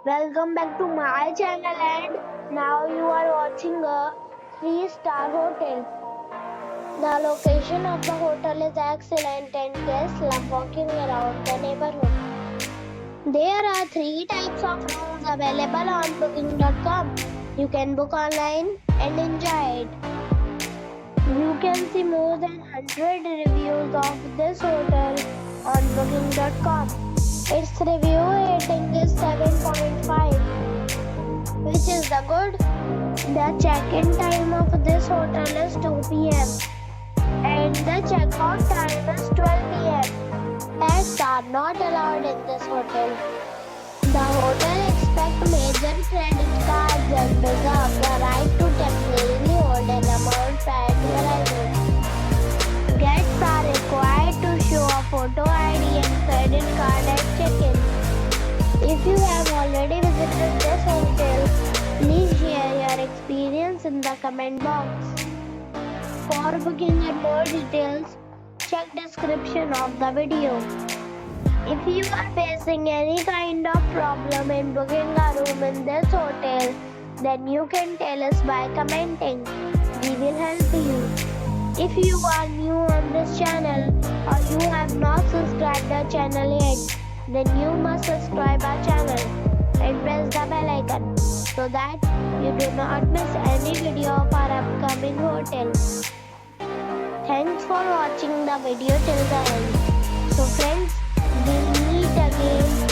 welcome back to my channel and now you are watching a 3-star hotel. The location of the hotel is excellent and guests love walking around the neighborhood. There are 3 types of rooms available on booking.com. You can book online and enjoy it. You can see more than 100 reviews of this hotel on booking.com. Its review rating is 7.5, which is the good. The check-in time of this hotel is 2 p.m. and the check-out time is 12 p.m. Pets are not allowed in this hotel. The hotel expects major credit cards and reserves the right to temporarily hold an amount prior to arrival. Guests are required to show a photo ID and credit card at check-in. If you have already visited this hotel, please share your experience in the comment box. For booking and more details, check description of the video. If you are facing any kind of problem in booking a room in this hotel, then you can tell us by commenting. We will help you. If you are new on this channel or you have not subscribed our channel yet, then you must subscribe our channel and press the bell icon so that you do not miss any video of our upcoming hotel. Thanks for watching the video till the end. So friends, we'll meet again